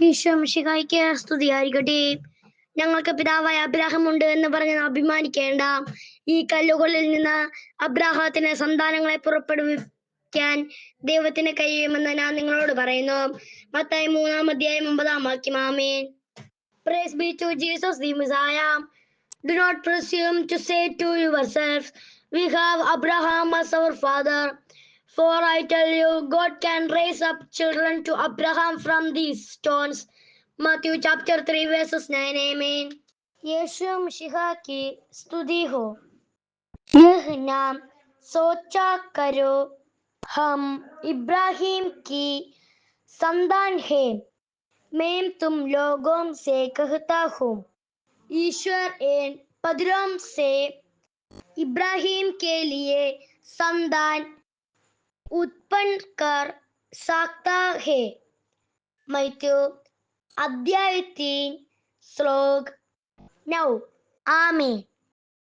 ഈശോ മിശിഹായ്ക്ക് സ്തുതിയായിരിക്കട്ടെ. ഞങ്ങൾക്ക് പിതാവായ അബ്രാഹാം ഉണ്ട് എന്ന് പറഞ്ഞ് അഭിമാനിക്കേണ്ട. ഈ കല്ലുകളിൽ നിന്ന് അബ്രാഹത്തിന് സന്താനങ്ങളെ പുറപ്പെടുവിക്കാൻ ദൈവത്തിന് കഴിയുമെന്ന് ഞാൻ നിങ്ങളോട് പറയുന്നു. മത്തായി 3:9 ആമേൻ. Praise be to Jesus the Messiah. Do not presume to say to yourselves, we have Abraham as our father. For I tell you, God can raise up children to Abraham from these stones. Matthew chapter 3 verses 9. Amen. यीशु मसीहा की स्तुति हो। यह नाम सोचा करो, हम इब्राहिम की संतान है। मैं तुम लोगों से कहता हूँ, ईश्वर इन पत्थरों से इब्राहिम के लिए संतान उत्पन्न कर सकता है। मत्ती अध्याय 3 श्लोक 9. आमीन.